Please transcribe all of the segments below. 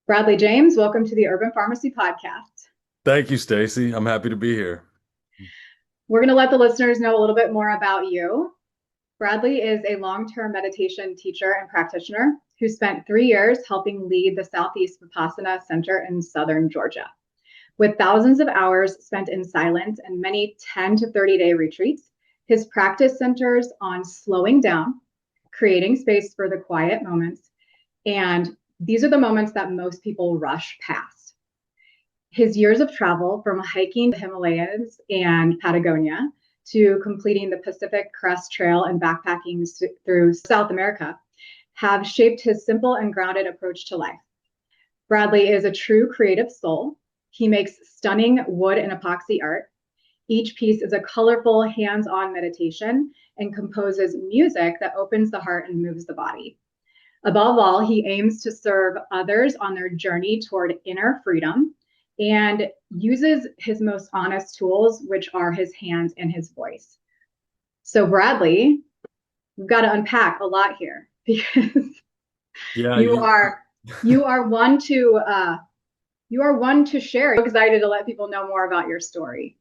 Bradley James, welcome to the Urban Pharmacy Podcast. Thank you, Stacy. I'm happy to be here. We're going to let the listeners know a little bit more about you. Bradley is a long-term meditation teacher and practitioner who spent 3 years helping lead the Southeast Vipassana Center in Southern Georgia. With thousands of hours spent in silence and many 10 to 30-day retreats, his practice centers on slowing down, creating space for the quiet moments, and these are the moments that most people rush past. His years of travel from hiking the Himalayas and Patagonia to completing the Pacific Crest Trail and backpacking through South America have shaped his simple and grounded approach to life. Bradley is a true creative soul. He makes stunning wood and epoxy art. Each piece is a colorful, hands-on meditation and composes music that opens the heart and moves the body. Above all, he aims to serve others on their journey toward inner freedom and uses his most honest tools, which are his hands and his voice. So, Bradley, we've got to unpack a lot here because Yeah, you are you are one to share. I'm excited to let people know more about your story.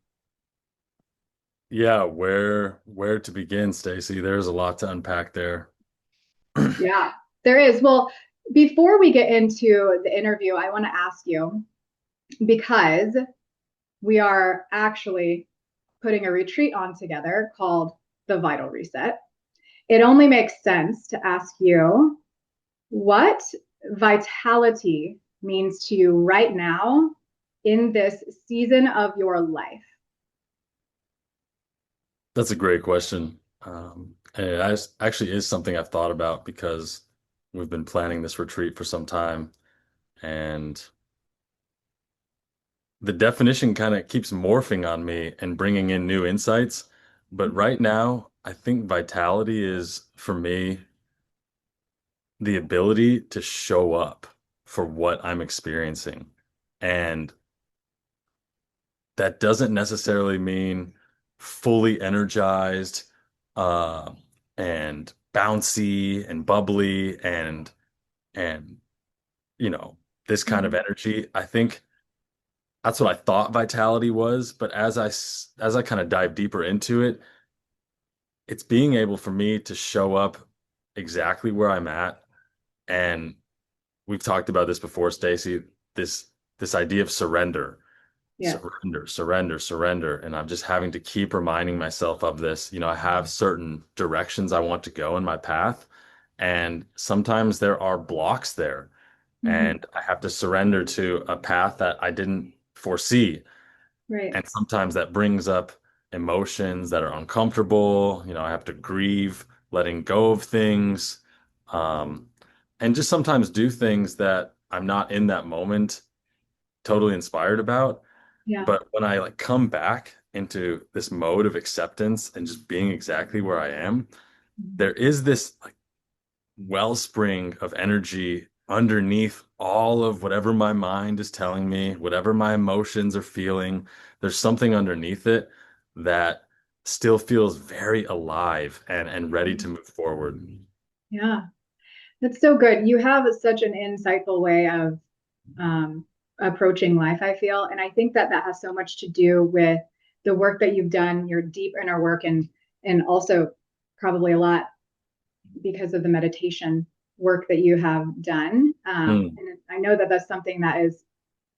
yeah, where to begin, Stacy? There's a lot to unpack there. Yeah, there is. Well, before we get into the interview, I want to ask you because we are actually putting a retreat on together called the Vital Reset. It only makes sense to ask you what vitality means to you right now in this season of your life. That's a great question. And actually is something I've thought about because we've been planning this retreat for some time, and the definition kind of keeps morphing on me and bringing in new insights. But right now, I think vitality is, for me, the ability to show up for what I'm experiencing. And that doesn't necessarily mean fully energized, uh, and bouncy and bubbly and you know this kind of Mhm. energy. I think that's what I thought vitality was, but as I kind of dive deeper into it, it's being able for me to show up exactly where I'm at. And we've talked about this before, Stacy, this this idea of surrender. Yes. Surrender. And I'm just having to keep reminding myself of this. I have certain directions I want to go in my path, and sometimes there are blocks there, Mhm. and I have to surrender to a path that I didn't foresee. Right. And sometimes that brings up emotions that are uncomfortable. I have to grieve letting go of things, um, and just sometimes do things that I'm not in that moment totally inspired about. Yeah. But when I like come back into this mode of acceptance and just being exactly where I am, Mhm. there is this like wellspring of energy underneath all of whatever my mind is telling me, whatever my emotions are feeling. There's something underneath it that still feels very alive and ready to move forward. Yeah. That's so good. You have such an insightful way of um, approaching life, I feel. And I think that that has so much to do with the work that you've done, your deep inner work, and also probably a lot because of the meditation work that you have done. Hmm. And I know that that's something that is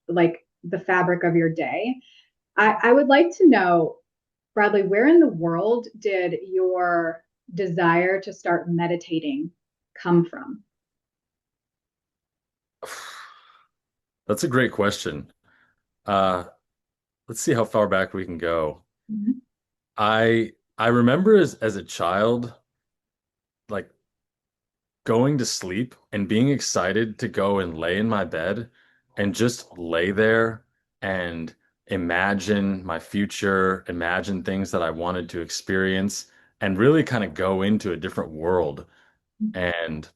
like the fabric of your day. I would like to know, Bradley, where in the world did your desire to start meditating come from? That's a great question. Uh, let's see how far back we can go. Mhm. I remember as a child, like going to sleep and being excited to go and lay in my bed and just lay there and imagine my future, imagine things that I wanted to experience, and really kind of go into a different world. And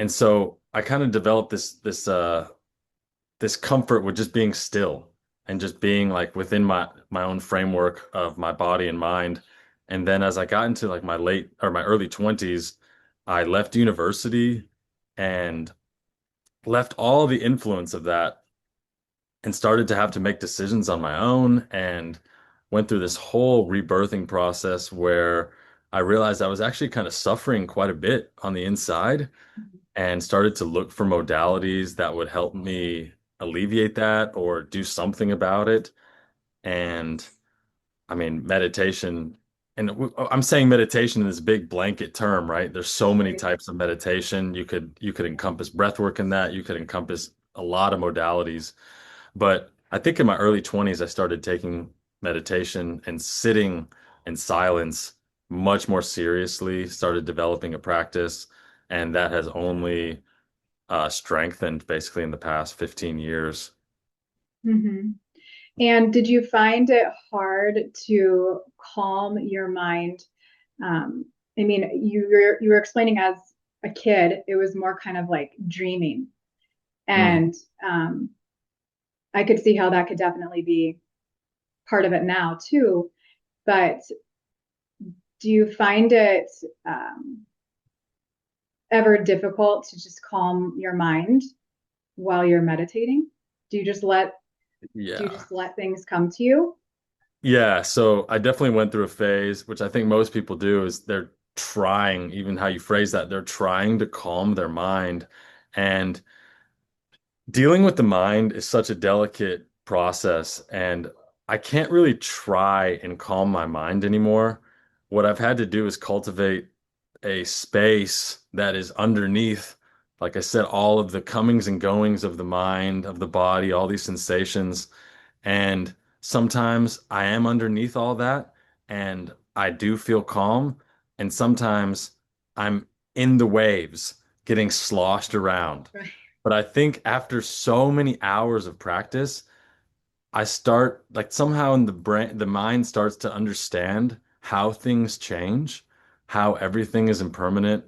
so I kind of developed this comfort with just being still and just being like within my own framework of my body and mind. And then as I got into like my late or my early 20s, I left university and left all the influence of that and started to have to make decisions on my own and went through this whole rebirthing process where I realized I was actually kind of suffering quite a bit on the inside and started to look for modalities that would help me alleviate that or do something about it. And I mean, meditation, and I'm saying meditation in this big blanket term, right? There's so many Right. types of meditation. You could encompass breath work in that. You could encompass a lot of modalities. But I think in my early 20s, I started taking meditation and sitting in silence much more seriously, started developing a practice, and that has only strengthened basically in the past 15 years. Hmm. And did you find it hard to calm your mind? I mean, you were explaining as a kid, it was more kind of like dreaming, Mm. and I could see how that could definitely be part of it now too. But do you find it um, ever difficult to just calm your mind while you're meditating? Do you just let do you Yeah. just let things come to you? Yeah, so I definitely went through a phase, which I think most people do, is they're trying, even how you phrase that, they're trying to calm their mind. And dealing with the mind is such a delicate process, and I can't really try and calm my mind anymore. What I've had to do is cultivate a space that is underneath, like I said, all of the comings and goings of the mind, of the body, all these sensations. And sometimes I am underneath all that and I do feel calm. And sometimes I'm in the waves getting sloshed around. Right. But I think after so many hours of practice, I start like somehow in the brain, the mind starts to understand how things change, how everything is impermanent,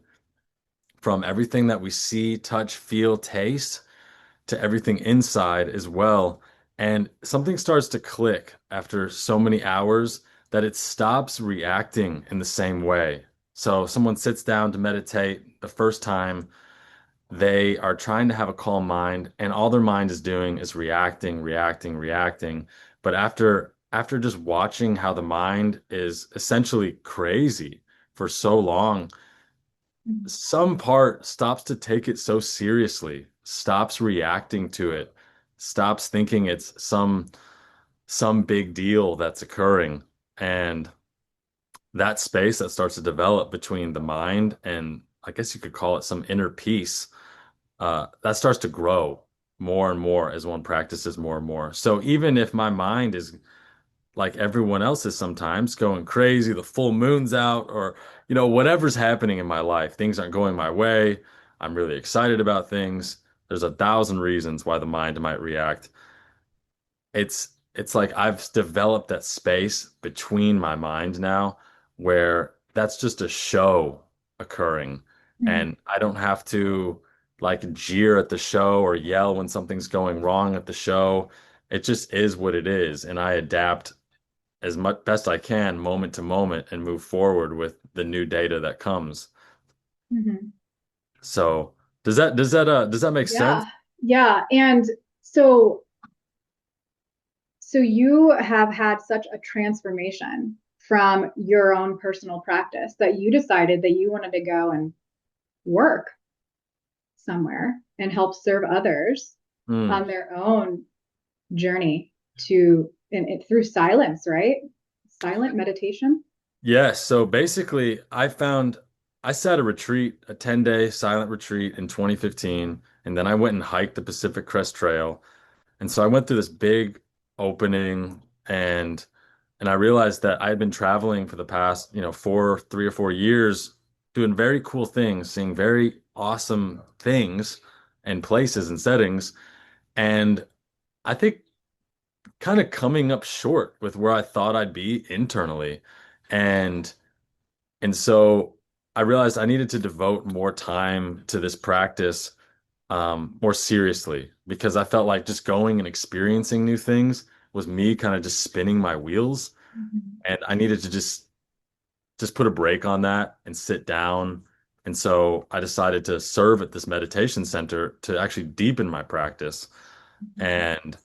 from everything that we see, touch, feel, taste to everything inside as well. And something starts to click after so many hours that it stops reacting in the same way. So someone sits down to meditate the first time, they are trying to have a calm mind, and all their mind is doing is reacting, reacting, reacting. But after just watching how the mind is essentially crazy for so long, some part stops to take it so seriously, stops reacting to it, stops thinking it's some big deal that's occurring. And that space that starts to develop between the mind and I guess you could call it some inner peace, that starts to grow more and more as one practices more and more. So even if my mind is like everyone else is sometimes going crazy, the full moon's out, or whatever's happening in my life, things aren't going my way. I'm really excited about things. There's 1,000 reasons why the mind might react. It's like I've developed that space between my mind now where that's just a show occurring. Mhm. And I don't have to like jeer at the show or yell when something's going wrong at the show. It just is what it is. And I adapt as much best I can moment to moment and move forward with the new data that comes. Mhm. So does that make sense? Yeah, yeah. And so, so you have had such a transformation from your own personal practice that you decided that you wanted to go and work somewhere and help serve others Hmm. on their own journey to and it through silence, right? Silent meditation. Yes, so basically I sat a retreat, a 10-day silent retreat in 2015, and then I went and hiked the Pacific Crest Trail. And so I went through this big opening and I realized that I had been traveling for the past, 3 or 4 years, doing very cool things, seeing very awesome things and places and settings. And I think kind of coming up short with where I thought I'd be internally. And and so I realized I needed to devote more time to this practice more seriously because I felt like just going and experiencing new things was me kind of just spinning my wheels. Mhm. And I needed to just put a break on that and sit down, And so I decided to serve at this meditation center to actually deepen my practice. And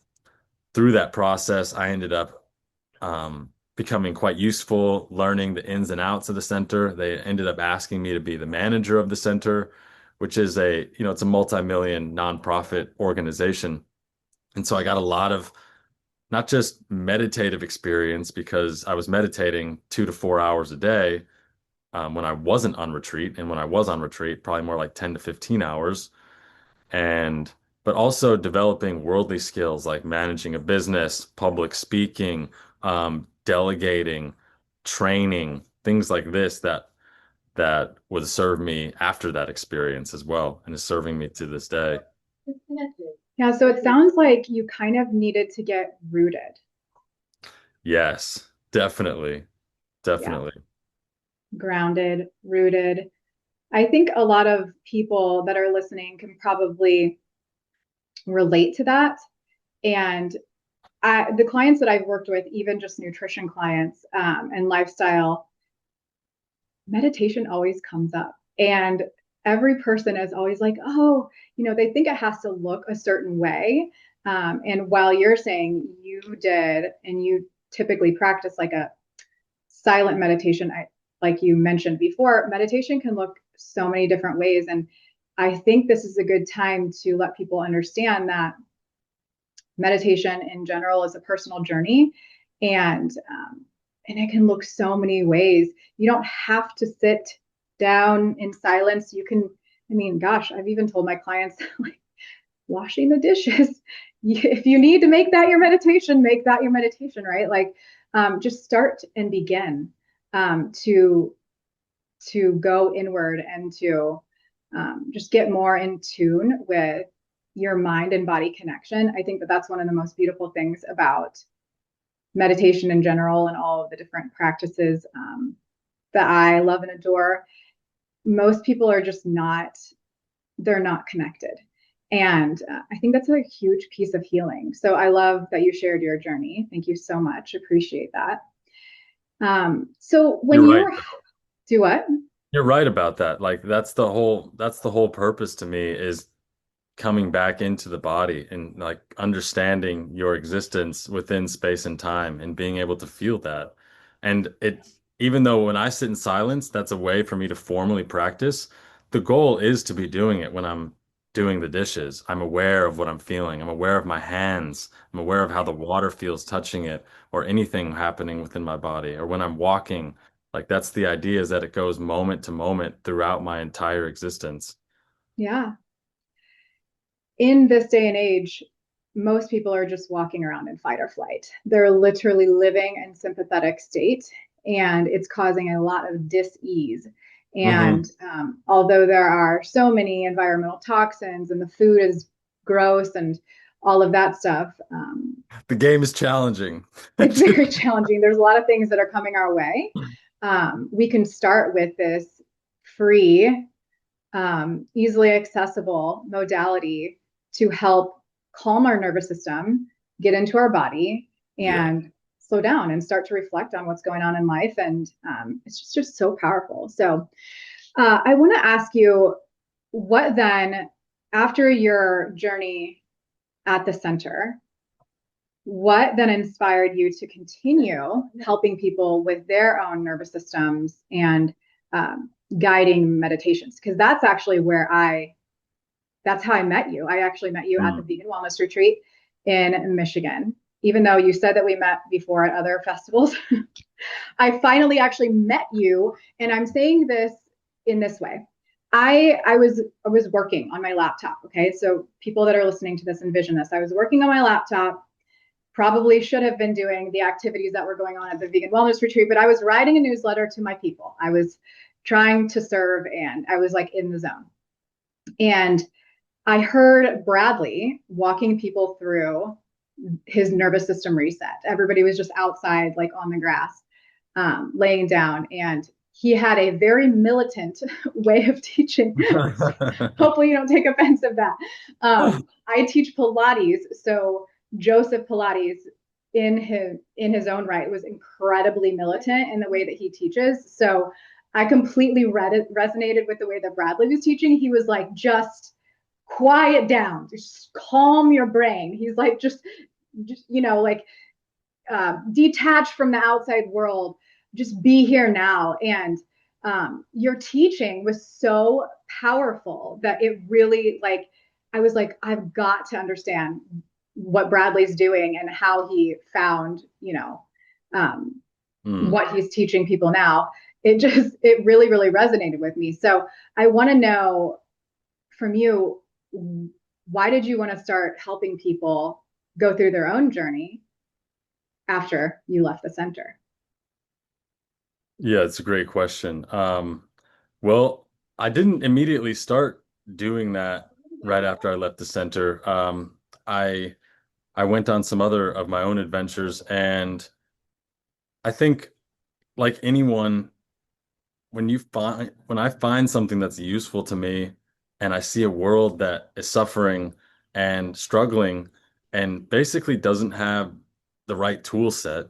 through that process, I ended up becoming quite useful, learning the ins and outs of the center. They ended up asking me to be the manager of the center, which is it's a multi-million nonprofit organization. And so I got a lot of not just meditative experience because I was meditating 2 to 4 hours a day when I wasn't on retreat. And when I was on retreat, probably more like 10 to 15 hours. And but also developing worldly skills like managing a business, public speaking, delegating, training, things like this that would serve me after that experience as well, and is serving me to this day. Yeah, so it sounds like you kind of needed to get rooted. Yes, definitely, Yeah, definitely. grounded, rooted. I think a lot of people that are listening can probably relate to that. And the clients that I've worked with, even just nutrition clients and lifestyle, meditation always comes up. And every person is always like, oh, they think it has to look a certain way. And while you're saying you did, and you typically practice like a silent meditation, like you mentioned before, meditation can look so many different ways. And I think this is a good time to let people understand that meditation in general is a personal journey, and and it can look so many ways. You don't have to sit down in silence. You can, I mean, gosh, I've even told my clients like washing the dishes. If you need to make that your meditation, make that your meditation, right? Like, just start and begin to go inward and to just get more in tune with your mind and body connection. I think that that's one of the most beautiful things about meditation in general and all of the different practices that I love and adore. Most people are just not, they're not connected. And I think that's a huge piece of healing. So I love that you shared your journey. Thank you so much. Appreciate that. So when You're you right. were, do what? You're right about that. Like that's the whole purpose to me is coming back into the body and like understanding your existence within space and time and being able to feel that. And even though when I sit in silence, that's a way for me to formally practice, the goal is to be doing it when I'm doing the dishes. I'm aware of what I'm feeling. I'm aware of my hands. I'm aware of how the water feels touching it or anything happening within my body. Or when I'm walking, like that's the idea is that it goes moment to moment throughout my entire existence. Yeah. In this day and age, most people are just walking around in fight or flight. They're literally living in sympathetic state, and it's causing a lot of dis-ease. Hmm. And although there are so many environmental toxins and the food is gross and all of that stuff, The game is challenging. it's very challenging. There's a lot of things that are coming our way. We can start with this free, easily accessible modality to help calm our nervous system, get into our body, Yeah. and slow down and start to reflect on what's going on in life. And it's just so powerful. So I want to ask you, what then, after your journey at the center, what then inspired you to continue helping people with their own nervous systems and guiding meditations? Because that's actually that's how I met you. I actually met you at the Mm. vegan wellness retreat in Michigan. Even though you said that we met before at other festivals, I finally actually met you. And I'm saying this in this way. I was working on my laptop. Okay. So people that are listening to this envision this. I was working on my laptop, probably should have been doing the activities that were going on at the vegan wellness retreat, but I was writing a newsletter to my people. I was trying to serve and I was like in the zone. And I heard Bradley walking people through his nervous system reset. Everybody was just outside, like on the grass, laying down. And he had a very militant way of teaching. So hopefully, you don't take offense of that. I teach Pilates. So Joseph Pilates, in his own right, was incredibly militant in the way that he teaches. So I completely resonated with the way that Bradley was teaching. He was like, just quiet down, just calm your brain. He's like, just like detach from the outside world, just be here now. And your teaching was so powerful that it really like, I was like, I've got to understand what Bradley's doing and how he found, um, Mm. what he's teaching people now. It really, really resonated with me. So I want to know from you, why did you want to start helping people go through their own journey after you left the center? Yeah, it's a great question. Well, I didn't immediately start doing that right after I left the center. I I went on some other of my own adventures, and I think like anyone, when I find something that's useful to me, and I see a world that is suffering and struggling and basically doesn't have the right tool set,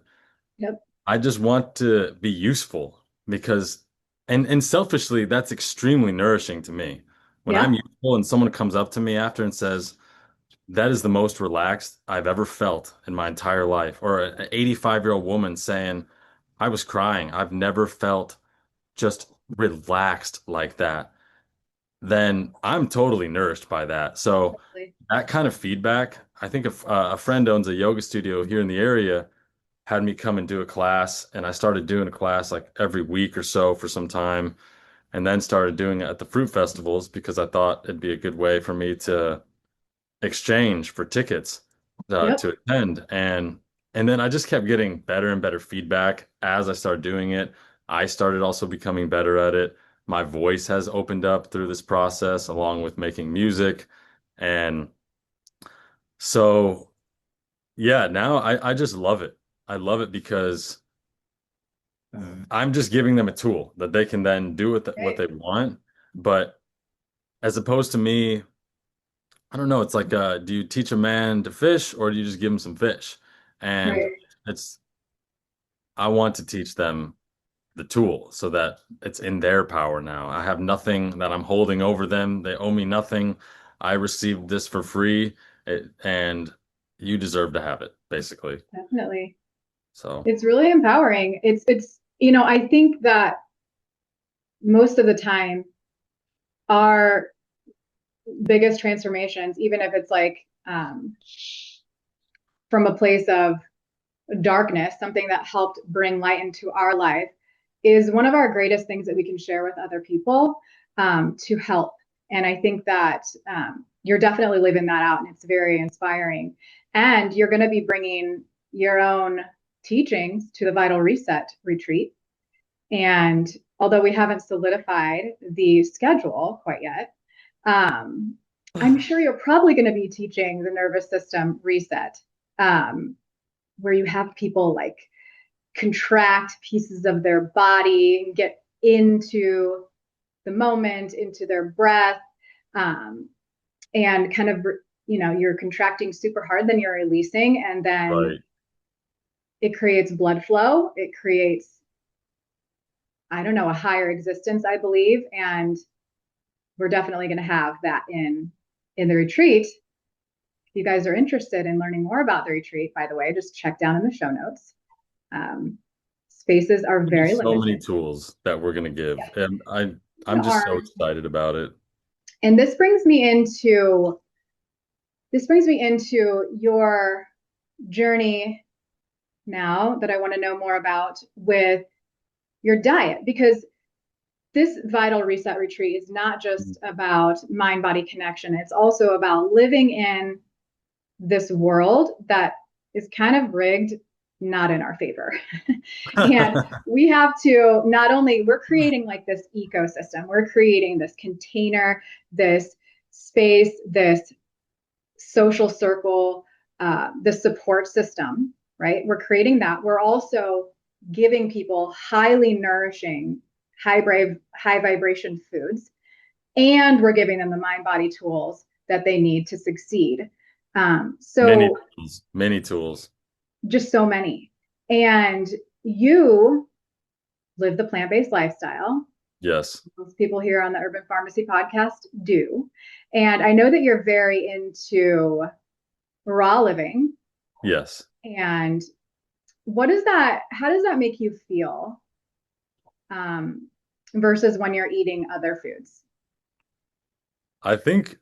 Yep. I just want to be useful because, and selfishly, that's extremely nourishing to me. When I'm Yeah. useful and someone comes up to me after and says, that is the most relaxed I've ever felt in my entire life, or an 85-year-old woman saying, I was crying. I've never felt just relaxed like that, then I'm totally nourished by that. So Totally. that kind of feedback, I think if a friend owns a yoga studio here in the area, had me come and do a class, and I started doing a class like every week or so for some time, and then started doing it at the fruit festivals because I thought it'd be a good way for me to exchange for tickets Yep. to attend. And then I just kept getting better and better feedback as I started doing it. I started also becoming better at it. My voice has opened up through this process along with making music. And so yeah, now I just love it. I love it because I'm just giving them a tool that they can then do with what Right. they want. But as opposed to me, I don't know, it's like do you teach a man to fish or do you just give him some fish? And Right. it's I want to teach them the tool so that it's in their power now. I have nothing that I'm holding over them. They owe me nothing. I received this for free, and you deserve to have it, basically. Definitely. So, It's really empowering. I think that most of the time our biggest transformations, even if it's like from a place of darkness, something that helped bring light into our life, is one of our greatest things that we can share with other people to help. And I think that you're definitely living that out, and it's very inspiring. And you're going to be bringing your own teachings to the Vital Reset retreat. And although we haven't solidified the schedule quite yet, um, I'm sure you're probably going to be teaching the nervous system reset, um, where you have people like contract pieces of their body and get into the moment, into their breath, um, and kind of, you're contracting super hard, then you're releasing, and then right. it creates blood flow. It creates, I don't know, a higher existence, I believe. And we're definitely going to have that in the retreat. If you guys are interested in learning more about the retreat, by the way, just check down in the show notes. Um, Spaces are Gonna be very so many limited. tools that we're gonna give, Yes. and I'm just so Are. excited about it. And this brings me into your journey now that I want to know more about with your diet, because this vital reset retreat is not just about mind body connection. It's also about living in this world that is kind of rigged, not in our favor. And we have to not only, we're creating like this ecosystem, we're creating this container, this space, this social circle, the support system, right? We're creating that. We're also giving people highly nourishing, high vibration foods, and we're giving them the mind body tools that they need to succeed. Many So tools, many tools. just so many. And you live the plant-based lifestyle. Yes. Most people here on the Urban Pharmacy podcast do. And I know that you're very into raw living. Yes. And what is that? How does that make you feel versus when you're eating other foods? I think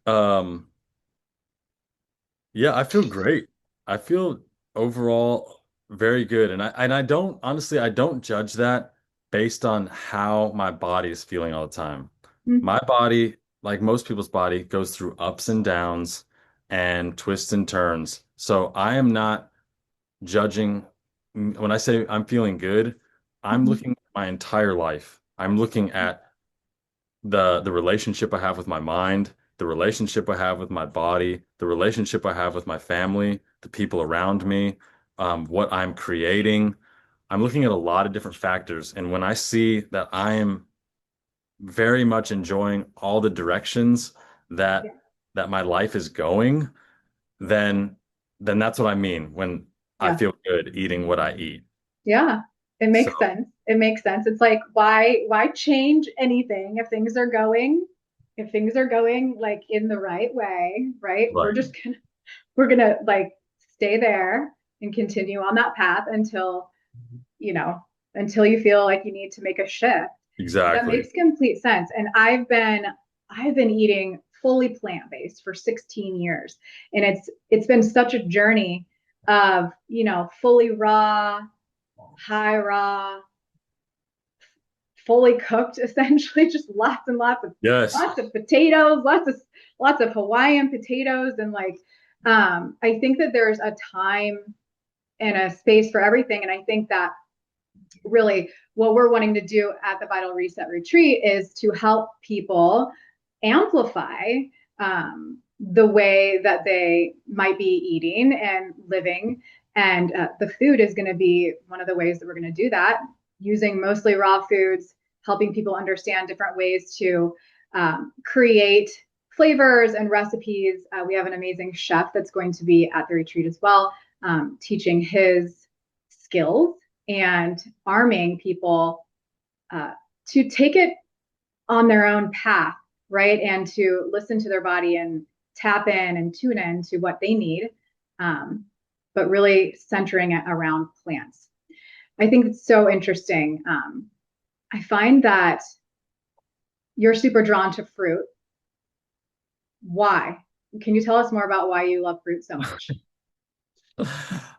yeah, I feel great. I feel overall very good. And I don't honestly I don't judge that based on how my body is feeling all the time. Mm-hmm. My body, like most people's body, goes through ups and downs and twists and turns. So I am not judging when I say I'm feeling good, I'm looking at my entire life. I'm looking at the relationship I have with my mind, the relationship I have with my body, the relationship I have with my family, the people around me, what I'm creating. I'm looking at a lot of different factors. And when I see that I am very much enjoying all the directions Yeah. that my life is going, then that's what I mean when I Yeah. feel good eating what I eat. Yeah. It So, makes sense. It makes sense. It's like why change anything if things are going like in the right way, right? right. We're gonna like stay there and continue on that path until, you know, until you feel like you need to make a shift. That Exactly. makes complete sense. And I've been eating fully plant-based for 16 years. And it's been such a journey of, fully raw, high raw, fully cooked, essentially, just Yes. lots of potatoes, lots of Hawaiian potatoes. And like I think that there's a time and a space for everything. And I think that really what we're wanting to do at the Vital Reset Retreat is to help people amplify the way that they might be eating and living. And the food is going to be one of the ways that we're going to do that, using mostly raw foods, helping people understand different ways to create flavors and recipes. We have an amazing chef that's going to be at the retreat as well, teaching his skills and arming people uh, to take it on their own path, right? And to listen to their body and tap in and tune in to what they need, but really centering it around plants. I think it's so interesting. I find that you're super drawn to fruit. Why? Can you tell us more about why you love fruit so much?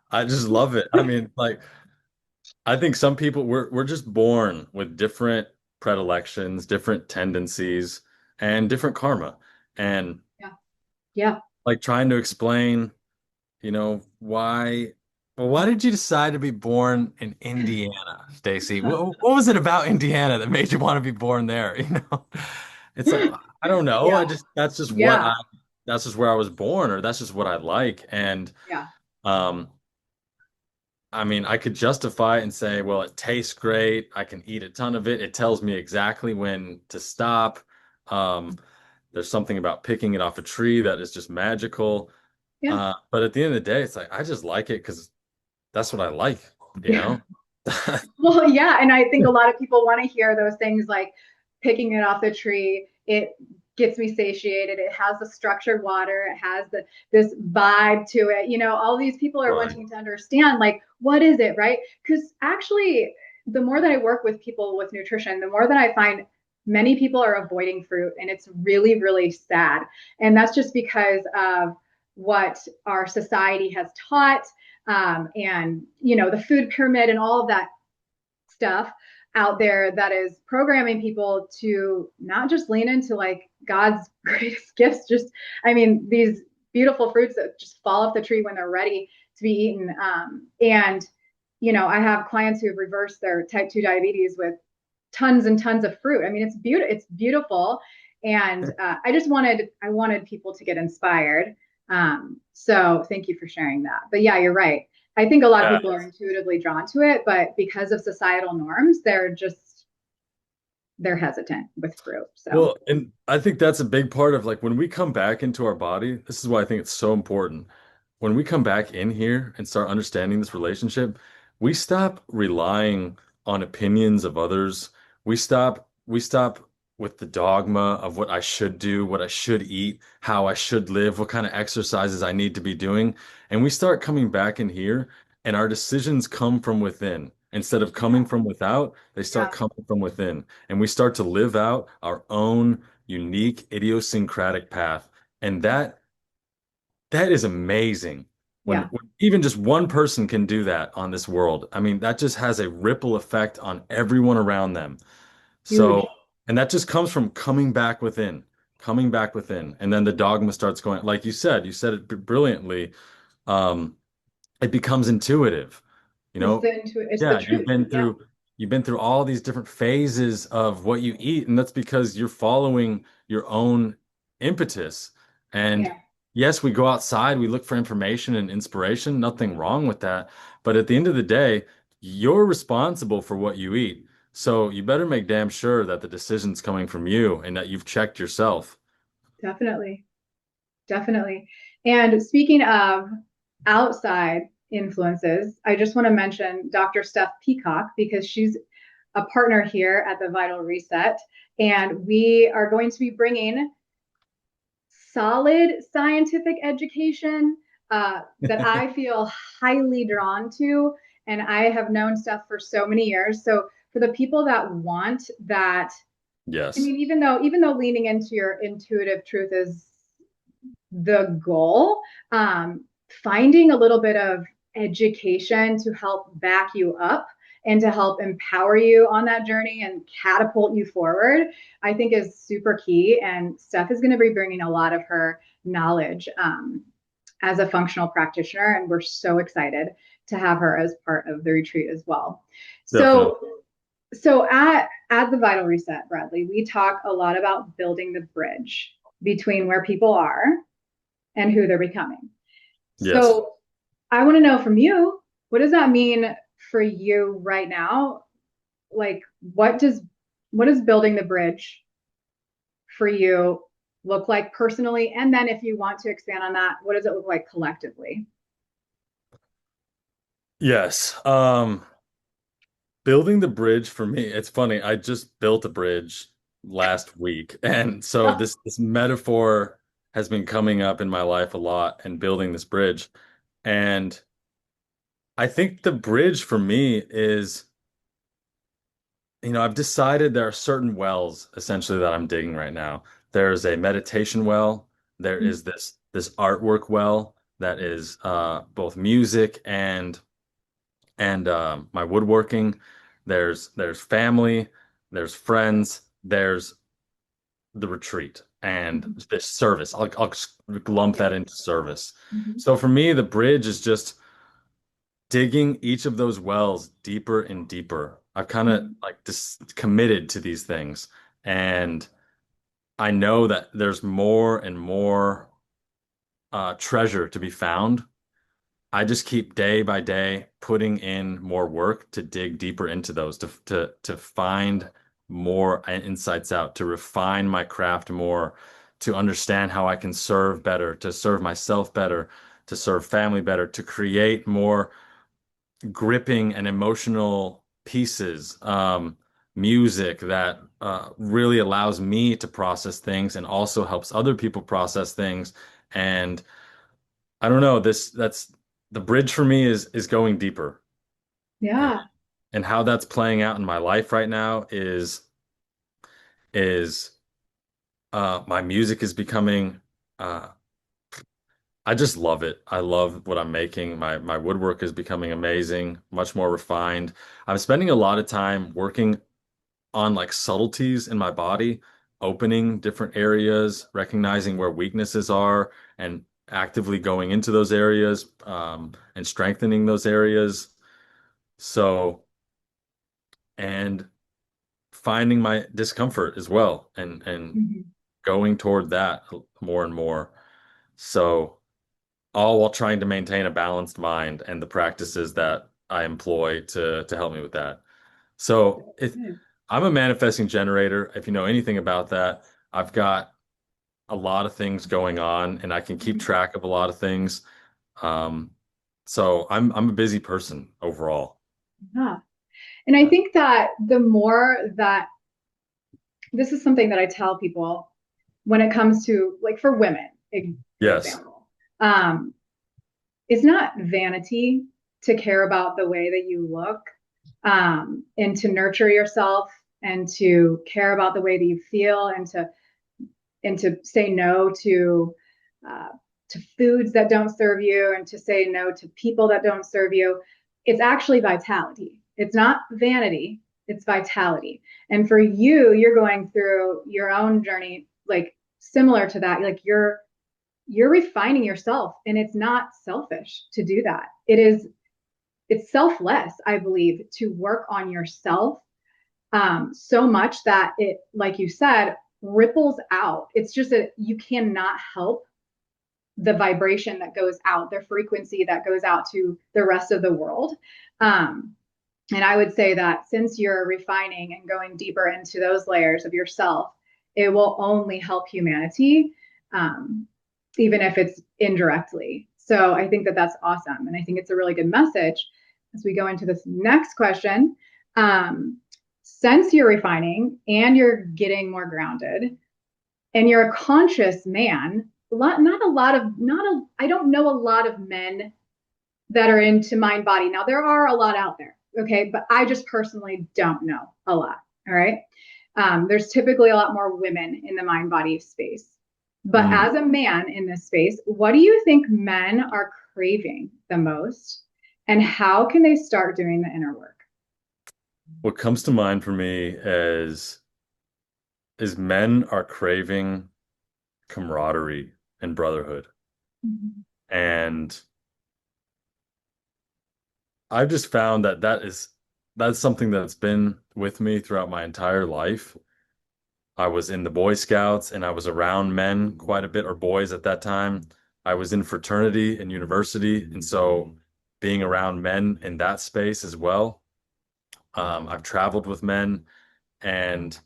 I just love it. I mean, like I think some people we're just born with different predilections, different tendencies, and different karma. And Yeah. Yeah. like trying to explain, why did you decide to be born in Indiana, Stacy? What was it about Indiana that made you want to be born there? It's like I don't know. I Yeah. just Yeah. that's just where I was born, or that's just what I like. And Yeah. um I mean, I could justify it and say, well, it tastes great. I can eat a ton of it. It tells me exactly when to stop. Um, there's something about picking it off a tree that is just magical. Yeah. But at the end of the day, it's like I just like it because that's what I like, you Yeah. know? Well, yeah, and I think a lot of people want to hear those things like picking it off the tree. It gets me satiated. It has the structured water. It has this vibe to it. All these people are Right. wanting to understand like what is it, right? Because actually, the more that I work with people with nutrition, the more that I find many people are avoiding fruit, and it's really, really sad. And that's just because of what our society has taught, and the food pyramid and all of that stuff out there that is programming people to not just lean into like God's greatest gifts, just I mean these beautiful fruits that just fall off the tree when they're ready to be eaten. And I have clients who have reversed their type 2 diabetes with tons and tons of fruit. I mean, it's beautiful. And I wanted people to get inspired. So thank you for sharing that. But yeah, you're right. I think a lot of Yeah. people are intuitively drawn to it, but because of societal norms, they're hesitant with fruit. So Well, and I think that's a big part of like when we come back into our body, this is why I think it's so important. When we come back in here and start understanding this relationship, we stop relying on opinions of others. We stop with the dogma of what I should do, what I should eat, how I should live, what kind of exercises I need to be doing. And we start coming back in here, and our decisions come from within. Instead of coming Yeah. from without, they Yeah. start coming from within. And we start to live out our own unique, idiosyncratic path. And that is amazing. Yeah. When even just one person can do that on this world, I mean, that just has a ripple effect on everyone around them. So, Huge. and that just comes from coming back within, coming back within. And then the dogma starts going, like you said it brilliantly. Um, it becomes intuitive. You It's know, it's the yeah, truth. Yeah. you've been through all these different phases of what you eat, and that's because you're following your own impetus. And Yeah. yes, we go outside, we look for information and inspiration, nothing wrong with that. But at the end of the day, you're responsible for what you eat. So you better make damn sure that the decision's coming from you and that you've checked yourself. Definitely. Definitely. And speaking of outside influences, I just want to mention Dr. Steph Peacock because she's a partner here at the Vital Reset. And we are going to be bringing solid scientific education that I feel highly drawn to. And I have known Steph for so many years. So for the people that want that, I Yes, mean, even though leaning into your intuitive truth is the goal, finding a little bit of education to help back you up and to help empower you on that journey and catapult you forward, I think is super key. And Steph is going to be bringing a lot of her knowledge as a functional practitioner. And we're so excited to have her as part of the retreat as well. definitely. So, so at the Vital Reset, Bradley, we talk a lot about building the bridge between where people are and who they're becoming. Yes. So I want to know from you, what does that mean for you right now? Like what does building the bridge for you look like personally? And then if you want to expand on that, what does it look like collectively? Yes. Building the bridge for me, it's funny. I just built a bridge last week. And so Oh, this metaphor has been coming up in my life a lot and building this bridge. And I think the bridge for me is, I've decided there are certain wells essentially that I'm digging right now. There's a meditation well, there is this artwork well that is both music and my woodworking. There's family, there's friends, there's the retreat, and this service. I'll just lump yeah. that into service. Mm-hmm. So for me, the bridge is just digging each of those wells deeper and deeper. I've kind of Mm-hmm. like just committed to these things, and I know that there's more and more treasure to be found. I just keep day by day putting in more work to dig deeper into those, to find more insights out, to refine my craft more, to understand how I can serve better, to serve myself better, to serve family better, to create more gripping and emotional pieces, music that really allows me to process things and also helps other people process things. And I don't know, that's the bridge for me is going deeper. And, Yeah. and how that's playing out in my life right now is my music is becoming uh I just love it. I love what I'm making. My woodwork is becoming amazing, much more refined. I'm spending a lot of time working on like subtleties in my body, opening different areas, recognizing where weaknesses are, and actively going into those areas, and strengthening those areas. So, and finding my discomfort as well, and Mm-hmm. going toward that more and more. So, all while trying to maintain a balanced mind and the practices that I employ to help me with that. So, I'm a manifesting generator. If you know anything about that, I've got a lot of things going on and I can keep Mm-hmm. track of a lot of things. Um, so I'm a busy person overall. Yeah. And I think that the more that this is something that I tell people when it comes to like for women, for Yes. example, um, it's not vanity to care about the way that you look and to nurture yourself and to care about the way that you feel and to say no uh, to foods that don't serve you and to say no to people that don't serve you. It's actually vitality. It's not vanity. It's vitality. And for you, you're going through your own journey, like similar to that. Like you're refining yourself, and it's not selfish to do that. It's selfless, I believe, to work on yourself so much that it, like you said, ripples out. It's just that you cannot help the vibration that goes out, the frequency that goes out to the rest of the world. Um, and I would say that since you're refining and going deeper into those layers of yourself, it will only help humanity, um, even if it's indirectly. So I think that that's awesome. And I think it's a really good message as we go into this next question. Um, since you're refining and you're getting more grounded and you're a conscious man, not a lot of, not a, I don't know a lot of men that are into mind body. Now, there are a lot out there, okay, but I just personally don't know a lot. All right. There's typically a lot more women in the mind body space. But Mm. as a man in this space, what do you think men are craving the most? And how can they start doing the inner work? What comes to mind for me is men are craving camaraderie and brotherhood. Mm-hmm. And I've just found that that's something that's been with me throughout my entire life. I was in the Boy Scouts and I was around men quite a bit, or boys at that time. I was in fraternity and university, and so being around men in that space as well. I've traveled with men, and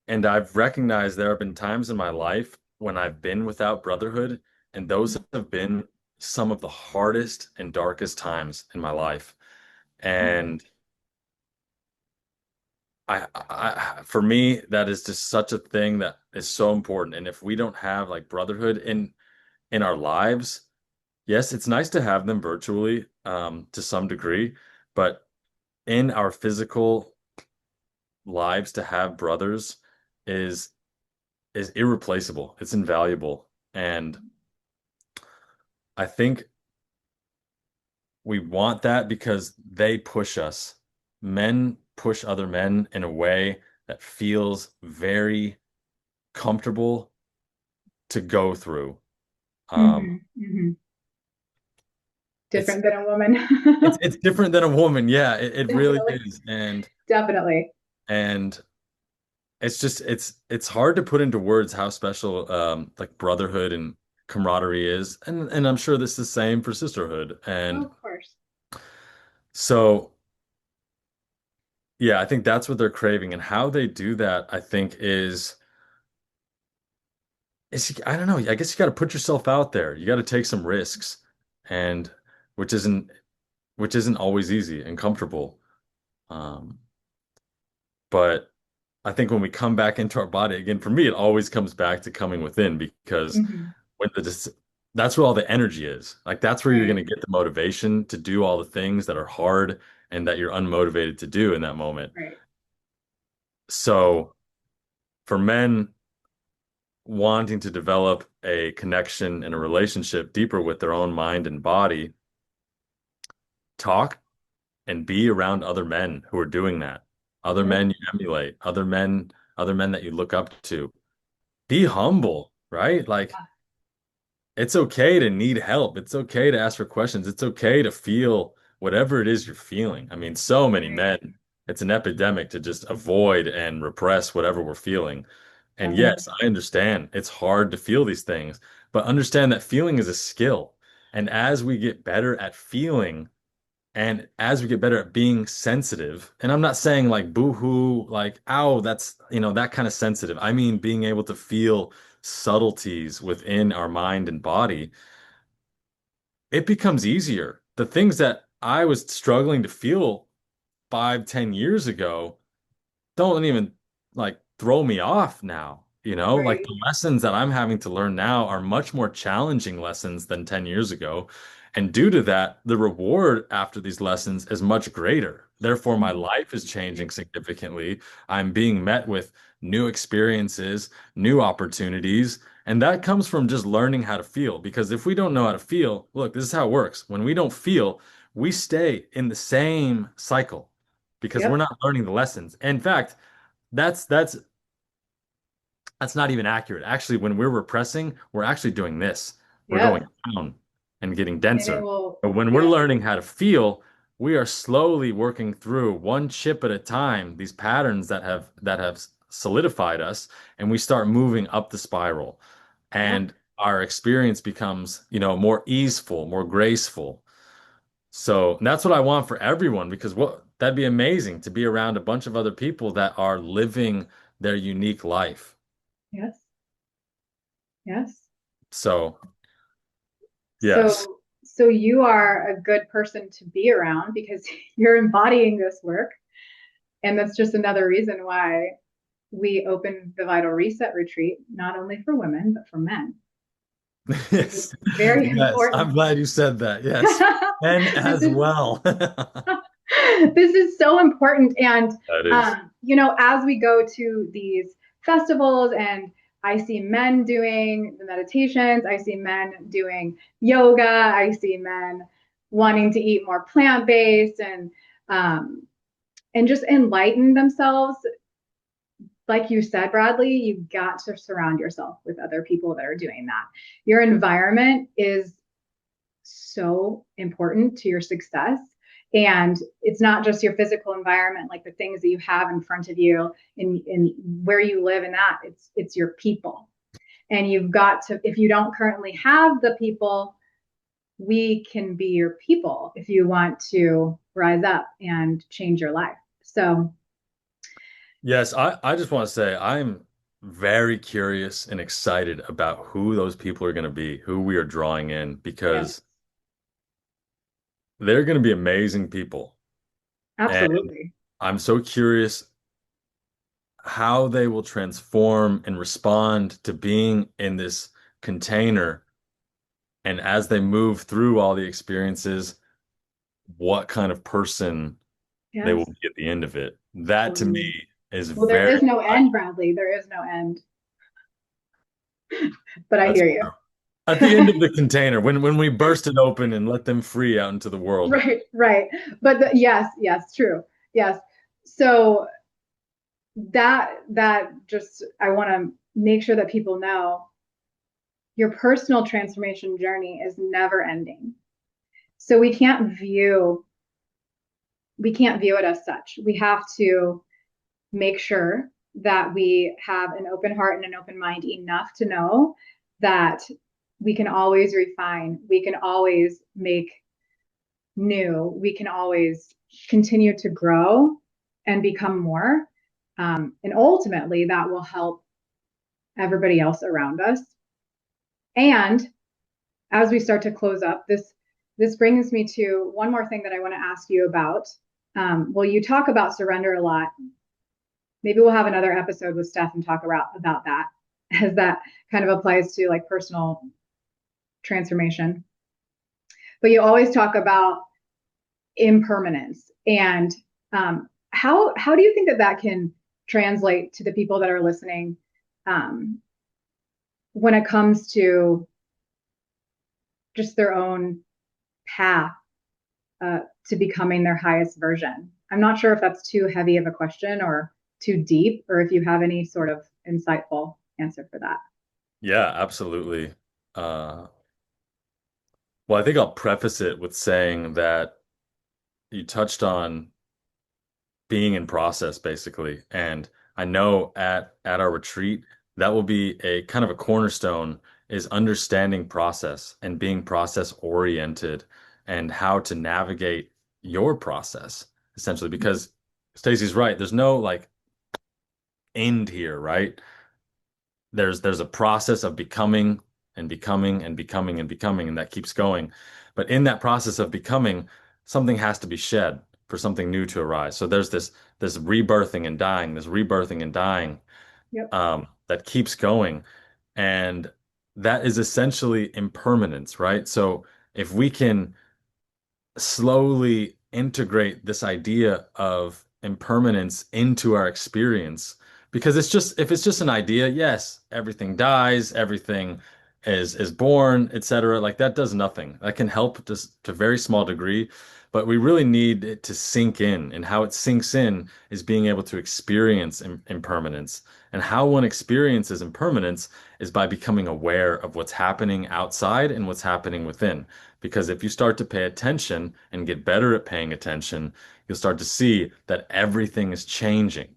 I've recognized there have been times in my life when I've been without brotherhood, and those have been some of the hardest and darkest times in my life. And for me, that is just such a thing that is so important. And if we don't have like brotherhood in our lives, yes, it's nice to have them virtually, to some degree, but in our physical lives, to have brothers is is irreplaceable. It's invaluable. And I think we want that because they push us. Men push other men in a way that feels very comfortable to go through. Um, Mm-hmm. Mm-hmm. it's Different than a woman. it's different than a woman. Yeah, it really Definitely. is. Definitely. And it's just it's hard to put into words how special like brotherhood and camaraderie is. And I'm sure this is the same for sisterhood. Oh, And of course. so yeah, I think that's what they're craving. And how they do that, I think, is I don't know, I guess you got to put yourself out there. You got to take some risks, and which isn't always easy and comfortable. Um, but I think when we come back into our body again, for me, it always comes back to coming within because Mm-hmm. when that's where all the energy is. Like that's where you're going Right. to get the motivation to do all the things that are hard and that you're unmotivated to do in that moment. Right. So for men wanting to develop a connection and a relationship deeper with their own mind and body, talk and be around other men who are doing that. Other Yep. men you emulate, other men that you look up to. Be humble, right? Like it's okay to need help. It's okay to ask for questions. It's okay to feel whatever it is you're feeling. I mean, so many Right. men, it's an epidemic to just avoid and repress whatever we're feeling. And Definitely. yes, I understand it's hard to feel these things, but understand that feeling is a skill. And as we get better at feeling, and as we get better at being sensitive, and I'm not saying like boo-hoo, like, ow, that's, that kind of sensitive. I mean, being able to feel subtleties within our mind and body, it becomes easier. The things that I was struggling to feel 5, 10 years ago don't even like throw me off now. Like Right. the lessons that I'm having to learn now are much more challenging lessons than 10 years ago. And due to that, the reward after these lessons is much greater. Therefore, my Mhm. life is changing significantly. I'm being met with new experiences, new opportunities. And that comes from just learning how to feel. Because if we don't know how to feel, look, this is how it works. When we don't feel, we stay in the same cycle because we're Yep. not learning the lessons. In fact, that's that's not even accurate. Actually, when we're repressing, we're actually doing this. We're going Yep. down and getting And it denser. will, But when we're yes. learning how to feel, we are slowly working through one chip at a time these patterns that have solidified us, and we start moving up the spiral. Yep. And our experience becomes, more easeful, more graceful. So that's what I want for everyone because that'd be amazing to be around a bunch of other people that are living their unique life. Yes. Yes. So, yes. So you are a good person to be around because you're embodying this work. And that's just another reason why we opened the Vital Reset Retreat, not only for women, but for men, because Yes. it's very Yes. I'm important. glad you said that. Yes. And this as is well. this is so important. And That is. as we go to these festivals and I see men doing the meditations, I see men doing yoga, I see men wanting to eat more plant-based and just enlighten themselves. Like you said, Bradley, you've got to surround yourself with other people that are doing that. Your environment is so important to your success. And it's not just your physical environment, like the things that you have in front of you in where you live and that it's your people. And you've got to, if you don't currently have the people, we can be your people if you want to rise up and change your life. So Yes, I just want to say I'm very curious and excited about who those people are going to be, who we are drawing in, yes, because they're going to be amazing people. And absolutely. I'm so curious how they will transform and respond to being in this container. And as they move through all the experiences, what kind of person they will Yes, be at the end of it. That to me totally. is Well, there very is no exciting. end, Bradley. There is no end. But I That's hear you. true. At the end of the container, when we burst it open and let them free out into the world. Right, right. But yes, yes, true. Yes. So that just I want to make sure that people know your personal transformation journey is never ending. So we can't view it as such. We have to make sure that we have an open heart and an open mind enough to know that we can always refine, we can always make new, we can always continue to grow and become more. And ultimately, that will help everybody else around us. And as we start to close up, this brings me to one more thing that I want to ask you about. Well, you talk about surrender a lot. Maybe we'll have another episode with Steph and talk about that, as that kind of applies to like personal transformation. But you always talk about impermanence and how do you think that that can translate to the people that are listening um, when it comes to just their own path to becoming their highest version? I'm not sure if that's too heavy of a question or too deep, or if you have any sort of insightful answer for that. Yeah, absolutely. Uh, well, I think I'll preface it with saying that you touched on being in process basically. And I know at our retreat, that will be a kind of a cornerstone is understanding process and being process oriented and how to navigate your process essentially because Stacey's right. There's no like end here, right? There's a process of becoming and becoming and becoming and becoming, and that keeps going. But in that process of becoming, something has to be shed. for something new to arise. So there's this rebirthing and dying, this rebirthing and dying Yep. that keeps going. And that is essentially impermanence, right? So if we can slowly integrate this idea of impermanence into our experience, because it's just if it's just an idea, yes, everything dies, everything is born, etc. Like that does nothing. That can help just to a very small degree, but we really need it to sink in. And how it sinks in is being able to experience impermanence. And how one experiences impermanence is by becoming aware of what's happening outside and what's happening within. Because if you start to pay attention and get better at paying attention, you'll start to see that everything is changing.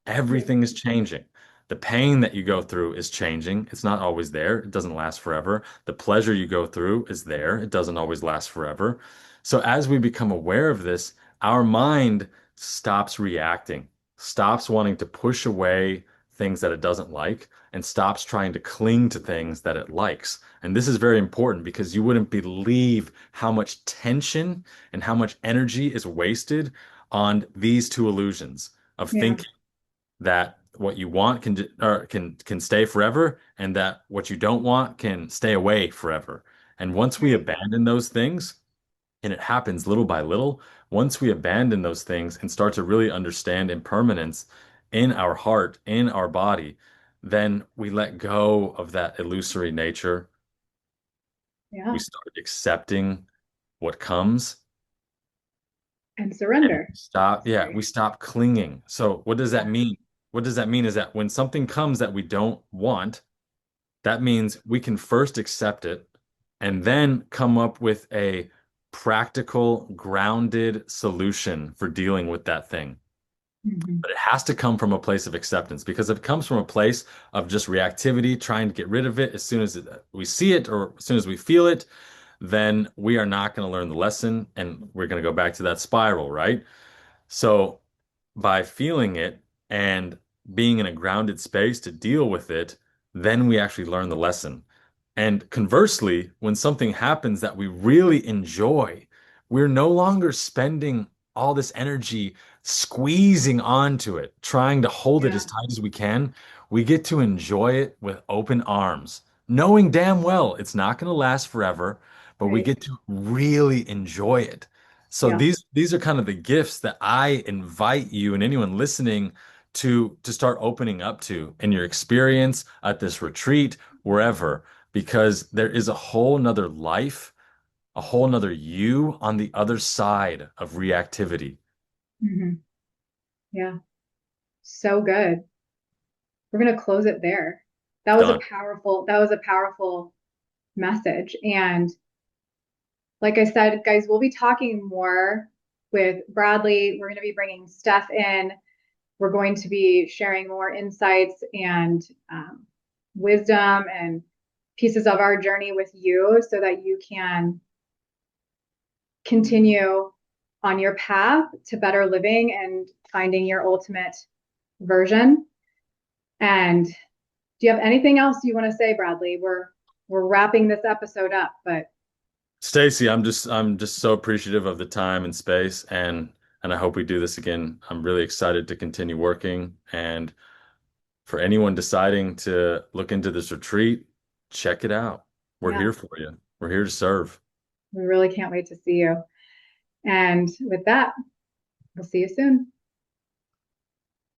Yeah. Everything is changing. The pain that you go through is changing. It's not always there. It doesn't last forever. The pleasure you go through is there. It doesn't always last forever. So as we become aware of this, our mind stops reacting, stops wanting to push away things that it doesn't like, and stops trying to cling to things that it likes. And this is very important because you wouldn't believe how much tension and how much energy is wasted on these two illusions of Yeah. thinking that what you want can stay forever and that what you don't want can stay away forever. And once we Right. abandon those things, and it happens little by little, once we abandon those things and start to really understand impermanence in our heart, in our body, then we let go of that illusory nature. We Yeah. start accepting what comes And and surrender. That's yeah, right. we stop clinging. So what does that Yeah. mean? What does that mean is that when something comes that we don't want, that means we can first accept it and then come up with a practical, grounded solution for dealing with that thing. Hmm. But it has to come from a place of acceptance because if it comes from a place of just reactivity, trying to get rid of it as soon as we see it or as soon as we feel it, then we are not going to learn the lesson and we're going to go back to that spiral, right? So by feeling it and being in a grounded space to deal with it, then we actually learn the lesson. And conversely, when something happens that we really enjoy, we're no longer spending all this energy squeezing onto it, trying to hold it as Yeah. tight as we can. We get to enjoy it with open arms, knowing damn well it's not going to last forever, but we Right. get to really enjoy it. So Yeah. these are kind of the gifts that I invite you and anyone listening to start opening up to in your experience at this retreat, wherever, because there is a whole nother life, a whole nother you on the other side of reactivity. Hmm. Yeah. So good. We're going to close it there. Done. That was a powerful message. And like I said, guys, we'll be talking more with Bradley. We're going to be bringing Steph in. We're going to be sharing more insights and wisdom and pieces of our journey with you so that you can continue on your path to better living and finding your ultimate version. And do you have anything else you want to say, Bradley? We're wrapping this episode up, but Stacy, I'm just so appreciative of the time and space and I hope we do this again. I'm really excited to continue working and for anyone deciding to look into this retreat, check it out. We're yeah, here for you. We're here to serve. we really can't wait to see you. And with that, we'll see you soon.